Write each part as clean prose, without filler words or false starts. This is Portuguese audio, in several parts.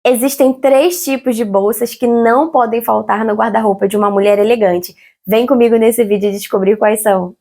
Existem 3 tipos de bolsas que não podem faltar no guarda-roupa de uma mulher elegante. Vem comigo nesse vídeo descobrir quais são.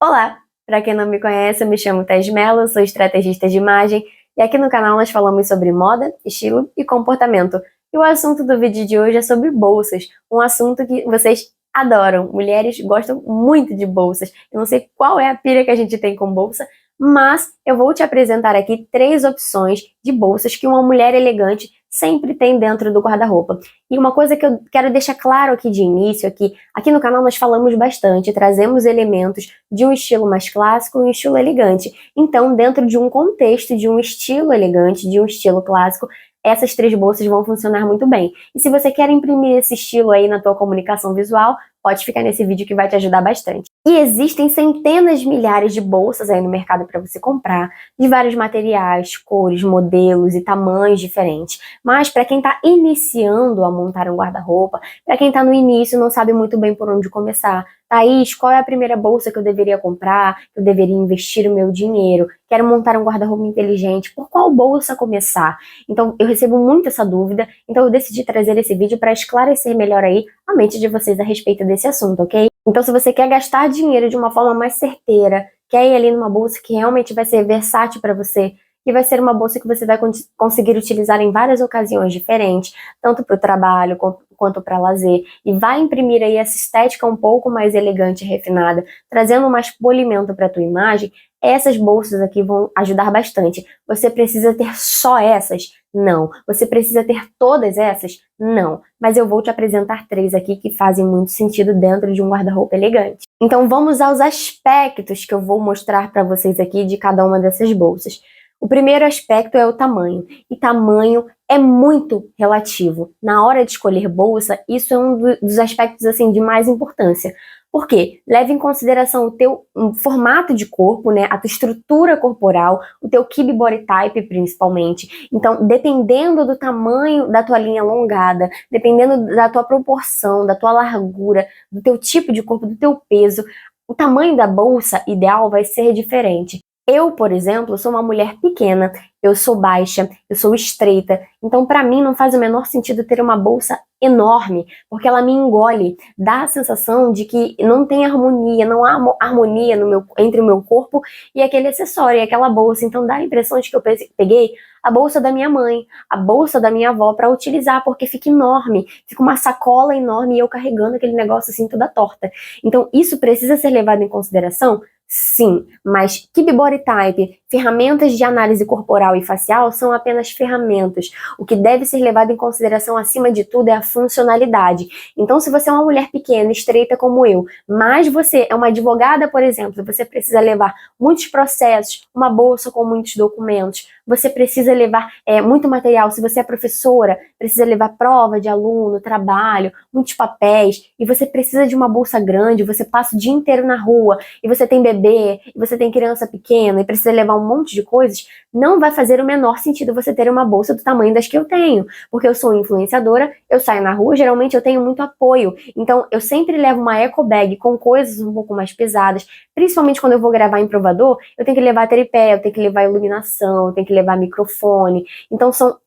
Olá! Para quem não me conhece, eu me chamo Tess Mello, sou estrategista de imagem e aqui no canal nós falamos sobre moda, estilo e comportamento. E o assunto do vídeo de hoje é sobre bolsas, um assunto que vocês adoram. Mulheres gostam muito de bolsas. Eu não sei qual é a pira que a gente tem com bolsa, mas eu vou te apresentar aqui 3 opções de bolsas que uma mulher elegante sempre tem dentro do guarda-roupa. E uma coisa que eu quero deixar claro aqui de início, aqui no canal nós falamos bastante, trazemos elementos de um estilo mais clássico e um estilo elegante. Então, dentro de um contexto de um estilo elegante, de um estilo clássico, essas 3 bolsas vão funcionar muito bem. E se você quer imprimir esse estilo aí na tua comunicação visual, pode ficar nesse vídeo que vai te ajudar bastante. E existem centenas de milhares de bolsas aí no mercado para você comprar, de vários materiais, cores, modelos e tamanhos diferentes. Mas para quem está iniciando a montar um guarda-roupa, para quem está no início e não sabe muito bem por onde começar, Thaís, qual é a primeira bolsa que eu deveria comprar? Eu deveria investir o meu dinheiro? Quero montar um guarda-roupa inteligente. Por qual bolsa começar? Então, eu recebo muito essa dúvida, então eu decidi trazer esse vídeo para esclarecer melhor aí a mente de vocês a respeito desse assunto, ok? Então, se você quer gastar dinheiro de uma forma mais certeira, quer ir ali numa bolsa que realmente vai ser versátil para você, que vai ser uma bolsa que você vai conseguir utilizar em várias ocasiões diferentes, tanto para o trabalho quanto para lazer, e vai imprimir aí essa estética um pouco mais elegante e refinada, trazendo mais polimento para a tua imagem, essas bolsas aqui vão ajudar bastante. Você precisa ter só essas? Não. Você precisa ter todas essas? Não. Mas eu vou te apresentar 3 aqui que fazem muito sentido dentro de um guarda-roupa elegante. Então vamos aos aspectos que eu vou mostrar para vocês aqui de cada uma dessas bolsas. O primeiro aspecto é o tamanho, e tamanho é muito relativo. Na hora de escolher bolsa, isso é um dos aspectos assim de mais importância. Por quê? Leve em consideração o teu formato de corpo, né, a tua estrutura corporal, o teu kibe body type principalmente. Então, dependendo do tamanho da tua linha alongada, dependendo da tua proporção, da tua largura, do teu tipo de corpo, do teu peso, o tamanho da bolsa ideal vai ser diferente. Eu, por exemplo, sou uma mulher pequena, eu sou baixa, eu sou estreita, então para mim não faz o menor sentido ter uma bolsa enorme, porque ela me engole, dá a sensação de que não tem harmonia, não há harmonia entre o meu corpo e aquele acessório, e aquela bolsa, então dá a impressão de que eu peguei a bolsa da minha mãe, a bolsa da minha avó para utilizar, porque fica enorme, fica uma sacola enorme e eu carregando aquele negócio assim toda torta. Então isso precisa ser levado em consideração? Sim, mas Kibe Body Type, ferramentas de análise corporal e facial são apenas ferramentas. O que deve ser levado em consideração acima de tudo é a funcionalidade. Então, se você é uma mulher pequena, estreita como eu, mas você é uma advogada, por exemplo, você precisa levar muitos processos, uma bolsa com muitos documentos, você precisa levar muito material. Se você é professora, precisa levar prova de aluno, trabalho, muitos papéis, e você precisa de uma bolsa grande, você passa o dia inteiro na rua, e você tem bebê, e você tem criança pequena, e precisa levar um monte de coisas, não vai fazer o menor sentido você ter uma bolsa do tamanho das que eu tenho, porque eu sou influenciadora, eu saio na rua, geralmente eu tenho muito apoio, então eu sempre levo uma eco bag com coisas um pouco mais pesadas, principalmente quando eu vou gravar em provador, eu tenho que levar tripé, eu tenho que levar iluminação, eu tenho que levar microfone, então são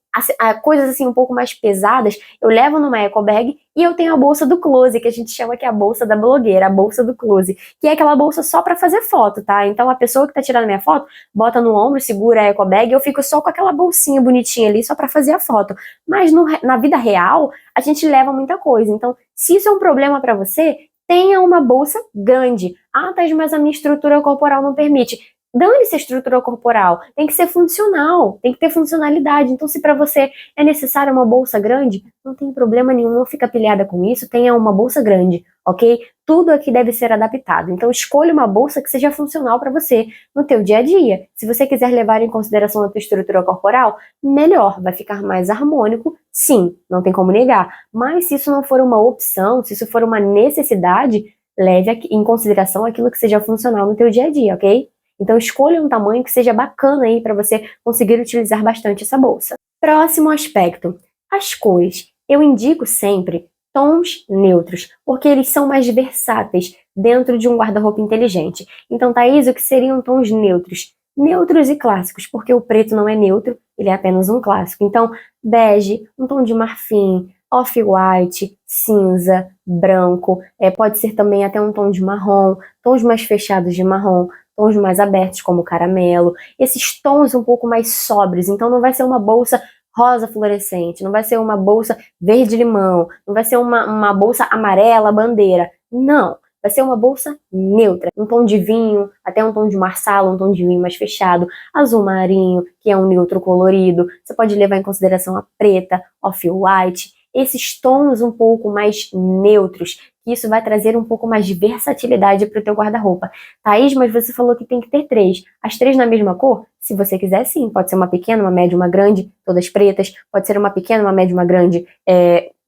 coisas assim um pouco mais pesadas, eu levo numa eco bag e eu tenho a bolsa do close, que a gente chama que é a bolsa da blogueira, a bolsa do close, que é aquela bolsa só pra fazer foto, tá? Então a pessoa que tá tirando minha foto, bota no ombro, segura a eco bag e eu fico só com aquela bolsinha bonitinha ali, só pra fazer a foto. Mas na vida real, a gente leva muita coisa, então se isso é um problema pra você, tenha uma bolsa grande. Ah, Thaís, mas a minha estrutura corporal não permite. Dane-se a estrutura corporal, tem que ser funcional, tem que ter funcionalidade. Então, se para você é necessária uma bolsa grande, não tem problema nenhum, não fica pilhada com isso, tenha uma bolsa grande, ok? Tudo aqui deve ser adaptado. Então, escolha uma bolsa que seja funcional para você no teu dia a dia. Se você quiser levar em consideração a tua estrutura corporal, melhor, vai ficar mais harmônico, sim, não tem como negar. Mas se isso não for uma opção, se isso for uma necessidade, leve em consideração aquilo que seja funcional no teu dia a dia, ok? Então escolha um tamanho que seja bacana aí para você conseguir utilizar bastante essa bolsa. Próximo aspecto, as cores. Eu indico sempre tons neutros, porque eles são mais versáteis dentro de um guarda-roupa inteligente. Então, Thaís, o que seriam tons neutros? Neutros e clássicos, porque o preto não é neutro, ele é apenas um clássico. Então, bege, um tom de marfim, off-white, cinza, branco, pode ser também até um tom de marrom, tons mais fechados de marrom, tons mais abertos como caramelo, esses tons um pouco mais sóbrios. Então não vai ser uma bolsa rosa fluorescente, não vai ser uma bolsa verde-limão, não vai ser uma bolsa amarela bandeira. Não, vai ser uma bolsa neutra, um tom de vinho, até um tom de marsala, um tom de vinho mais fechado, azul marinho, que é um neutro colorido. Você pode levar em consideração a preta, off-white, esses tons um pouco mais neutros, que isso vai trazer um pouco mais de versatilidade para o teu guarda-roupa. Thaís, mas você falou que tem que ter 3. As 3 na mesma cor? Se você quiser, sim. Pode ser uma pequena, uma média, uma grande, todas pretas. Pode ser uma pequena, uma média, uma grande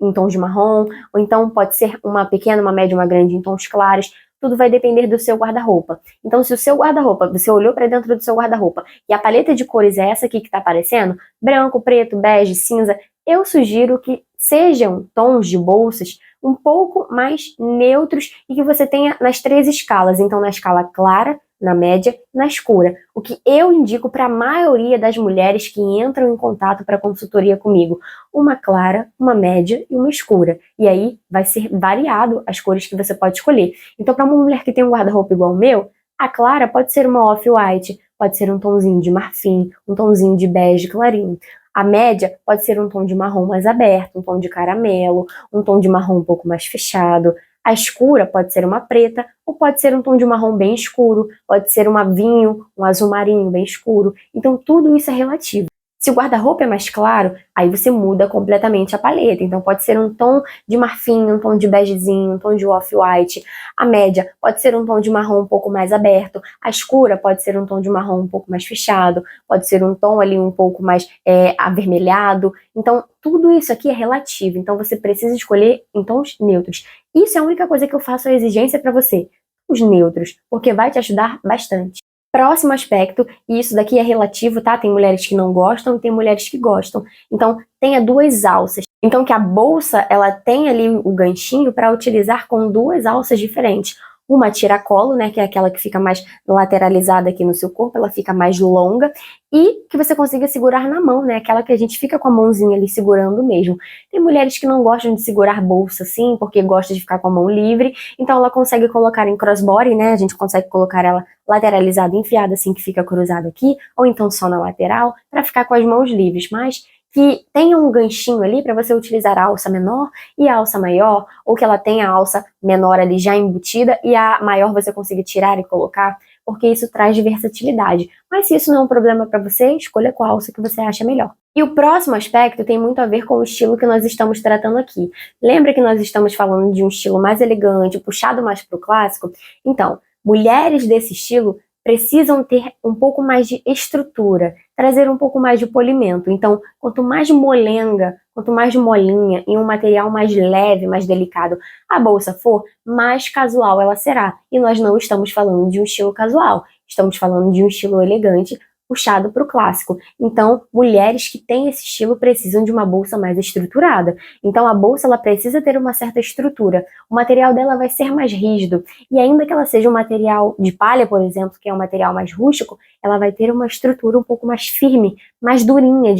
em tons de marrom. Ou então pode ser uma pequena, uma média, uma grande em tons claros. Tudo vai depender do seu guarda-roupa. Então, se o seu guarda-roupa, você olhou para dentro do seu guarda-roupa e a paleta de cores é essa aqui que está aparecendo, branco, preto, bege, cinza, eu sugiro que sejam tons de bolsas um pouco mais neutros e que você tenha nas 3 escalas. Então, na escala clara, na média, na escura. O que eu indico para a maioria das mulheres que entram em contato para consultoria comigo. Uma clara, uma média e uma escura. E aí vai ser variado as cores que você pode escolher. Então, para uma mulher que tem um guarda-roupa igual o meu, a clara pode ser uma off-white, pode ser um tomzinho de marfim, um tomzinho de bege clarinho. A média pode ser um tom de marrom mais aberto, um tom de caramelo, um tom de marrom um pouco mais fechado. A escura pode ser uma preta ou pode ser um tom de marrom bem escuro, pode ser uma vinho, um azul marinho bem escuro. Então tudo isso é relativo. Se o guarda-roupa é mais claro, aí você muda completamente a paleta. Então pode ser um tom de marfim, um tom de begezinho, um tom de off-white. A média pode ser um tom de marrom um pouco mais aberto. A escura pode ser um tom de marrom um pouco mais fechado. Pode ser um tom ali um pouco mais avermelhado. Então tudo isso aqui é relativo. Então você precisa escolher em tons neutros. Isso é a única coisa que eu faço a exigência para você. Os neutros, porque vai te ajudar bastante. Próximo aspecto, e isso daqui é relativo, tá? Tem mulheres que não gostam e tem mulheres que gostam. Então, tenha 2 alças. Então, que a bolsa, ela tem ali o ganchinho para utilizar com 2 alças diferentes. Uma tiracolo, né, que é aquela que fica mais lateralizada aqui no seu corpo, ela fica mais longa, e que você consiga segurar na mão, né, aquela que a gente fica com a mãozinha ali segurando mesmo. Tem mulheres que não gostam de segurar bolsa assim, porque gostam de ficar com a mão livre, então ela consegue colocar em crossbody, né, a gente consegue colocar ela lateralizada, enfiada assim, que fica cruzada aqui, ou então só na lateral, para ficar com as mãos livres, mas que tenha um ganchinho ali para você utilizar a alça menor e a alça maior, ou que ela tenha a alça menor ali já embutida e a maior você consiga tirar e colocar, porque isso traz versatilidade. Mas se isso não é um problema para você, escolha qual alça que você acha melhor. E o próximo aspecto tem muito a ver com o estilo que nós estamos tratando aqui. Lembra que nós estamos falando de um estilo mais elegante, puxado mais para o clássico? Então, mulheres desse estilo precisam ter um pouco mais de estrutura, trazer um pouco mais de polimento. Então, quanto mais molenga, quanto mais molinha e um material mais leve, mais delicado a bolsa for, mais casual ela será. E nós não estamos falando de um estilo casual, estamos falando de um estilo elegante, puxado para o clássico. Então, mulheres que têm esse estilo precisam de uma bolsa mais estruturada. Então, a bolsa ela precisa ter uma certa estrutura. O material dela vai ser mais rígido. E ainda que ela seja um material de palha, por exemplo, que é um material mais rústico, ela vai ter uma estrutura um pouco mais firme, mais durinha,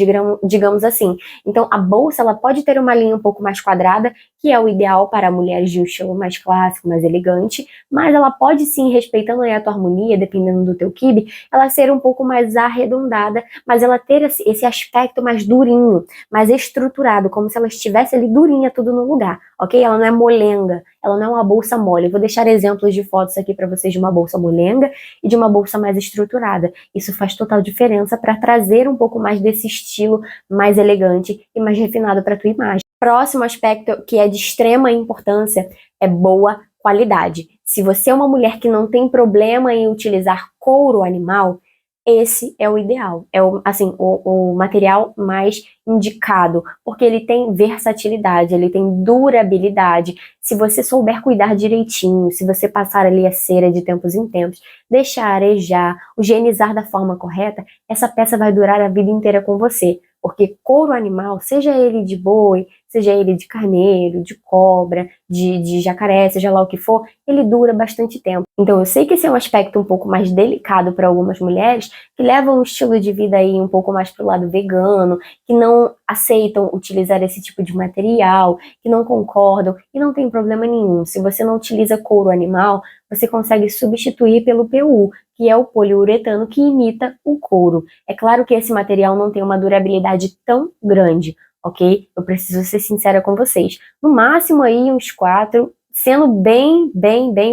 digamos assim. Então, a bolsa ela pode ter uma linha um pouco mais quadrada, que é o ideal para mulheres de um estilo mais clássico, mais elegante, mas ela pode sim, respeitando aí a tua harmonia, dependendo do teu quibe, ela ser um pouco mais arredondada, mas ela ter esse aspecto mais durinho, mais estruturado, como se ela estivesse ali durinha tudo no lugar, ok? Ela não é molenga, ela não é uma bolsa mole. Eu vou deixar exemplos de fotos aqui para vocês de uma bolsa molenga e de uma bolsa mais estruturada. Isso faz total diferença para trazer um pouco mais desse estilo mais elegante e mais refinado para a tua imagem. Próximo aspecto que é de extrema importância é boa qualidade. Se você é uma mulher que não tem problema em utilizar couro animal, esse é o ideal, é o material mais indicado, porque ele tem versatilidade, ele tem durabilidade. Se você souber cuidar direitinho, se você passar ali a cera de tempos em tempos, deixar arejar, higienizar da forma correta, essa peça vai durar a vida inteira com você. Porque couro animal, seja ele de boi, seja ele de carneiro, de cobra, de jacaré, seja lá o que for, ele dura bastante tempo. Então eu sei que esse é um aspecto um pouco mais delicado para algumas mulheres que levam um estilo de vida aí um pouco mais para o lado vegano, que não aceitam utilizar esse tipo de material, que não concordam, e não tem problema nenhum. Se você não utiliza couro animal, você consegue substituir pelo PU, que é o poliuretano que imita o couro. É claro que esse material não tem uma durabilidade tão grande, ok? Eu preciso ser sincera com vocês. No máximo aí uns 4, sendo bem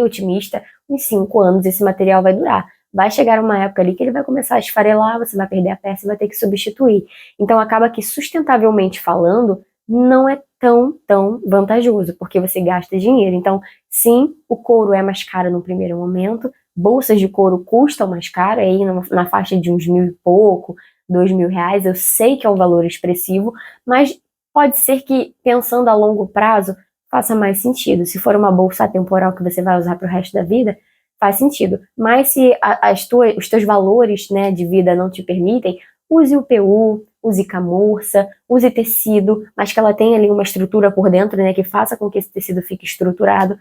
otimista, uns 5 anos esse material vai durar. Vai chegar uma época ali que ele vai começar a esfarelar, você vai perder a peça e vai ter que substituir. Então acaba que, sustentavelmente falando, não é tão vantajoso, porque você gasta dinheiro. Então, sim, o couro é mais caro no primeiro momento, bolsas de couro custam mais caro, aí na faixa de uns 1.000 e pouco, R$ 2.000, eu sei que é um valor expressivo, mas pode ser que, pensando a longo prazo, faça mais sentido. Se for uma bolsa atemporal que você vai usar para o resto da vida, faz sentido. Mas se os teus valores, né, de vida não te permitem, use o PU, use camurça, use tecido, mas que ela tenha ali uma estrutura por dentro, né, que faça com que esse tecido fique estruturado.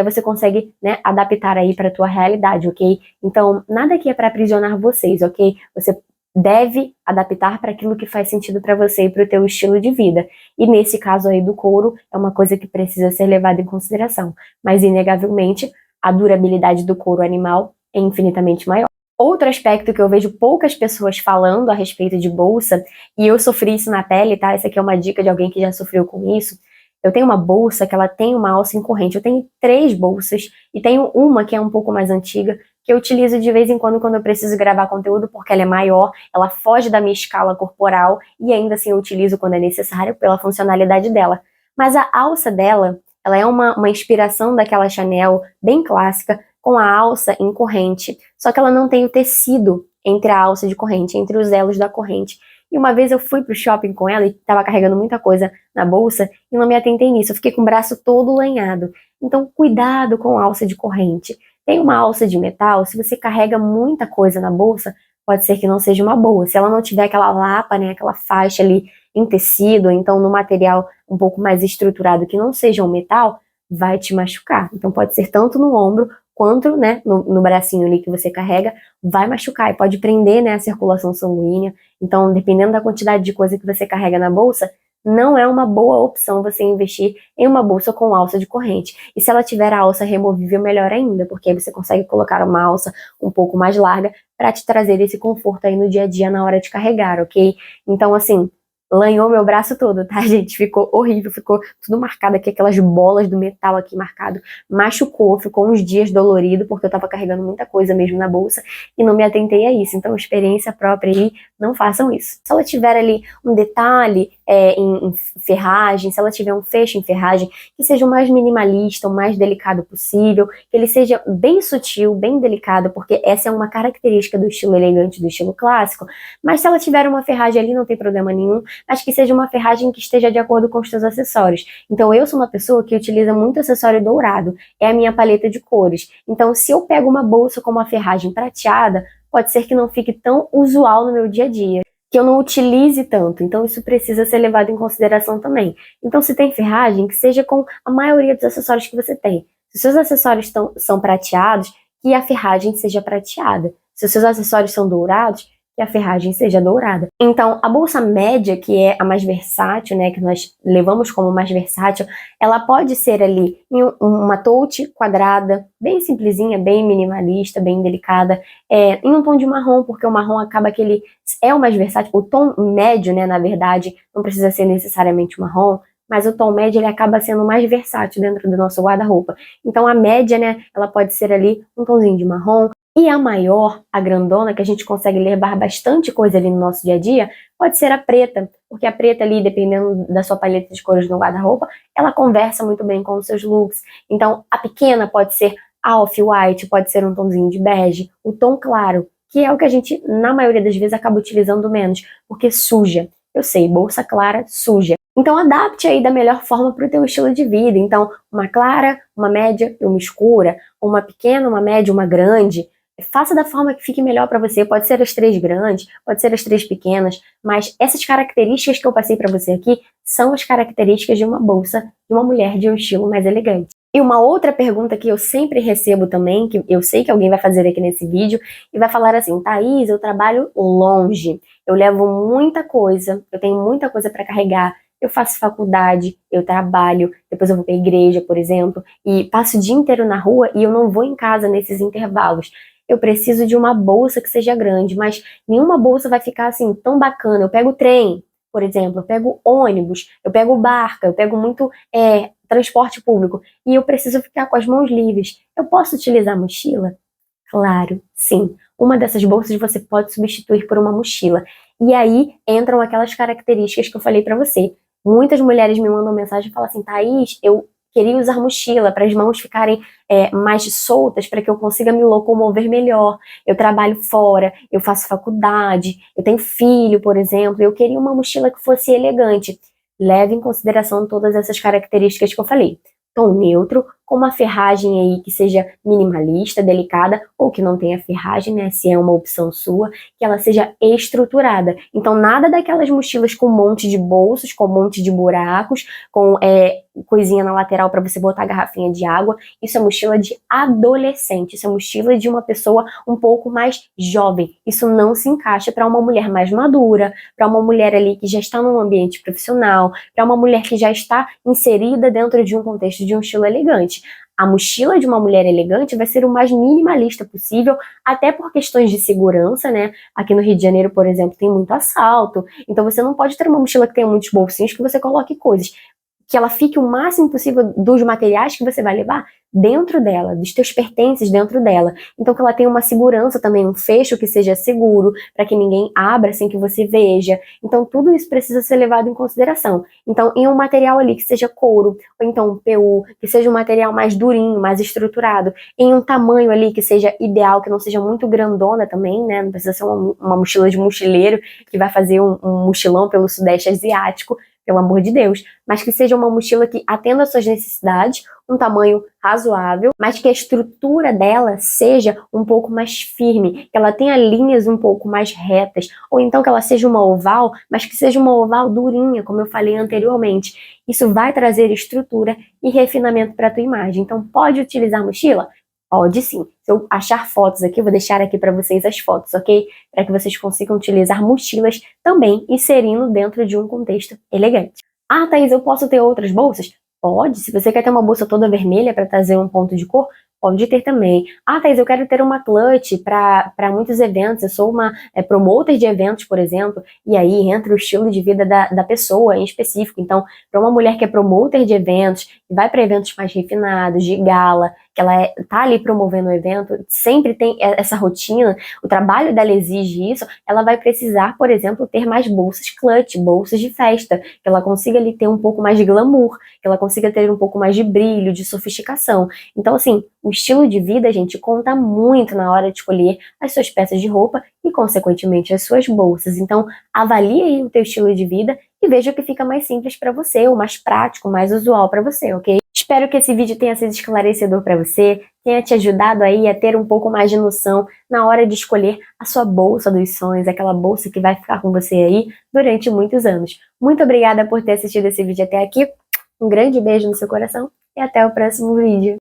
Você consegue, né, adaptar aí para a tua realidade, ok? Então, nada aqui é para aprisionar vocês, ok? Você deve adaptar para aquilo que faz sentido para você e para o teu estilo de vida. E nesse caso aí do couro, é uma coisa que precisa ser levada em consideração. Mas, inegavelmente, a durabilidade do couro animal é infinitamente maior. Outro aspecto que eu vejo poucas pessoas falando a respeito de bolsa, e eu sofri isso na pele, tá? Essa aqui é uma dica de alguém que já sofreu com isso. Eu tenho uma bolsa que ela tem uma alça em corrente. Eu tenho 3 bolsas e tenho uma que é um pouco mais antiga, que eu utilizo de vez em quando eu preciso gravar conteúdo, porque ela é maior, ela foge da minha escala corporal e ainda assim eu utilizo quando é necessário pela funcionalidade dela. Mas a alça dela, ela é uma inspiração daquela Chanel bem clássica, com a alça em corrente, só que ela não tem o tecido entre a alça de corrente, entre os elos da corrente. E uma vez eu fui pro shopping com ela e estava carregando muita coisa na bolsa e não me atentei nisso, eu fiquei com o braço todo lanhado. Então, cuidado com a alça de corrente. Tem uma alça de metal, se você carrega muita coisa na bolsa, pode ser que não seja uma boa. Se ela não tiver aquela lapa, né, aquela faixa ali em tecido, ou então no material um pouco mais estruturado que não seja um metal, vai te machucar. Então pode ser tanto no ombro quanto, né, no bracinho ali que você carrega, vai machucar e pode prender, né, a circulação sanguínea. Então, dependendo da quantidade de coisa que você carrega na bolsa, não é uma boa opção você investir em uma bolsa com alça de corrente. E se ela tiver a alça removível, melhor ainda, porque aí você consegue colocar uma alça um pouco mais larga para te trazer esse conforto aí no dia a dia na hora de carregar, ok? Então, assim, lanhou meu braço todo, tá, gente? Ficou horrível, ficou tudo marcado aqui, aquelas bolas do metal aqui marcado. Machucou, ficou uns dias dolorido, porque eu tava carregando muita coisa mesmo na bolsa e não me atentei a isso. Então, experiência própria aí, não façam isso. Se ela tiver ali um detalhe em ferragem, se ela tiver um fecho em ferragem, que seja o mais minimalista, o mais delicado possível, que ele seja bem sutil, bem delicado, porque essa é uma característica do estilo elegante, do estilo clássico. Mas se ela tiver uma ferragem ali, não tem problema nenhum, mas que seja uma ferragem que esteja de acordo com os seus acessórios. Então eu sou uma pessoa que utiliza muito acessório dourado, é a minha paleta de cores. Então se eu pego uma bolsa com uma ferragem prateada, pode ser que não fique tão usual no meu dia a dia, que eu não utilize tanto. Então isso precisa ser levado em consideração também. Então se tem ferragem, que seja com a maioria dos acessórios que você tem. Se os seus acessórios são prateados, que a ferragem seja prateada. Se os seus acessórios são dourados, que a ferragem seja dourada. Então, a bolsa média, que é a mais versátil, né, que nós levamos como mais versátil, ela pode ser ali em uma tote quadrada, bem simplesinha, bem minimalista, bem delicada, em um tom de marrom, porque o marrom acaba que ele é o mais versátil. O tom médio, né, na verdade, não precisa ser necessariamente marrom, mas o tom médio ele acaba sendo mais versátil dentro do nosso guarda-roupa. Então, a média, né, ela pode ser ali um tomzinho de marrom. E a maior, a grandona, que a gente consegue levar bastante coisa ali no nosso dia a dia, pode ser a preta, porque a preta ali, dependendo da sua paleta de cores no guarda-roupa, ela conversa muito bem com os seus looks. Então, a pequena pode ser a off-white, pode ser um tomzinho de bege, o tom claro, que é o que a gente, na maioria das vezes, acaba utilizando menos, porque suja. Eu sei, bolsa clara, suja. Então, adapte aí da melhor forma para o teu estilo de vida. Então, uma clara, uma média e uma escura, uma pequena, uma média, uma grande. Faça da forma que fique melhor para você. Pode ser as 3 grandes, pode ser as 3 pequenas, mas essas características que eu passei para você aqui são as características de uma bolsa de uma mulher de um estilo mais elegante. E uma outra pergunta que eu sempre recebo também, que eu sei que alguém vai fazer aqui nesse vídeo, e vai falar assim: Thaís, eu trabalho longe, eu levo muita coisa, eu tenho muita coisa para carregar, eu faço faculdade, eu trabalho, depois eu vou para a igreja, por exemplo, e passo o dia inteiro na rua e eu não vou em casa nesses intervalos. Eu preciso de uma bolsa que seja grande, mas nenhuma bolsa vai ficar assim tão bacana. Eu pego o trem, por exemplo, eu pego ônibus, eu pego barca, eu pego muito transporte público e eu preciso ficar com as mãos livres. Eu posso utilizar mochila? Claro, sim. Uma dessas bolsas você pode substituir por uma mochila. E aí entram aquelas características que eu falei pra você. Muitas mulheres me mandam mensagem e falam assim: Thaís, eu queria usar mochila para as mãos ficarem mais soltas, para que eu consiga me locomover melhor. Eu trabalho fora, eu faço faculdade, eu tenho filho, por exemplo. Eu queria uma mochila que fosse elegante. Leve em consideração todas essas características que eu falei. Tom neutro, com uma ferragem aí que seja minimalista, delicada, ou que não tenha ferragem, né, se é uma opção sua, que ela seja estruturada. Então, nada daquelas mochilas com um monte de bolsos, com um monte de buracos, com coisinha na lateral para você botar a garrafinha de água. Isso é mochila de adolescente, isso é mochila de uma pessoa um pouco mais jovem. Isso não se encaixa para uma mulher mais madura, para uma mulher ali que já está num ambiente profissional, para uma mulher que já está inserida dentro de um contexto de um estilo elegante. A mochila de uma mulher elegante vai ser o mais minimalista possível, até por questões de segurança, né? Aqui no Rio de Janeiro, por exemplo, tem muito assalto, então você não pode ter uma mochila que tenha muitos bolsinhos que você coloque coisas. Que ela fique o máximo possível dos materiais que você vai levar dentro dela, dos teus pertences dentro dela. Então que ela tenha uma segurança também, um fecho que seja seguro, para que ninguém abra sem que você veja. Então tudo isso precisa ser levado em consideração. Então em um material ali que seja couro, ou então um PU, que seja um material mais durinho, mais estruturado, em um tamanho ali que seja ideal, que não seja muito grandona também, né? Não precisa ser uma mochila de mochileiro que vai fazer um mochilão pelo Sudeste Asiático, pelo amor de Deus, mas que seja uma mochila que atenda às suas necessidades, um tamanho razoável, mas que a estrutura dela seja um pouco mais firme, que ela tenha linhas um pouco mais retas, ou então que ela seja uma oval, mas que seja uma oval durinha, como eu falei anteriormente. Isso vai trazer estrutura e refinamento para a tua imagem. Então, pode utilizar a mochila? Pode sim. Se eu achar fotos aqui, eu vou deixar aqui para vocês as fotos, ok? Para que vocês consigam utilizar mochilas também, inserindo dentro de um contexto elegante. Ah, Thaís, eu posso ter outras bolsas? Pode. Se você quer ter uma bolsa toda vermelha para trazer um ponto de cor, pode ter também. Ah, Thaís, eu quero ter uma clutch para muitos eventos. Eu sou uma promoter de eventos, por exemplo, e aí entra o estilo de vida da pessoa em específico. Então, para uma mulher que é promoter de eventos, que vai para eventos mais refinados, de gala, que ela tá ali promovendo o evento, sempre tem essa rotina, o trabalho dela exige isso, ela vai precisar, por exemplo, ter mais bolsas clutch, bolsas de festa, que ela consiga ali ter um pouco mais de glamour, que ela consiga ter um pouco mais de brilho, de sofisticação. Então, assim, o estilo de vida, gente, conta muito na hora de escolher as suas peças de roupa e, consequentemente, as suas bolsas. Então, avalie aí o teu estilo de vida e veja o que fica mais simples para você, ou mais prático, mais usual para você, ok? Espero que esse vídeo tenha sido esclarecedor para você, tenha te ajudado aí a ter um pouco mais de noção na hora de escolher a sua bolsa dos sonhos, aquela bolsa que vai ficar com você aí durante muitos anos. Muito obrigada por ter assistido esse vídeo até aqui, um grande beijo no seu coração e até o próximo vídeo.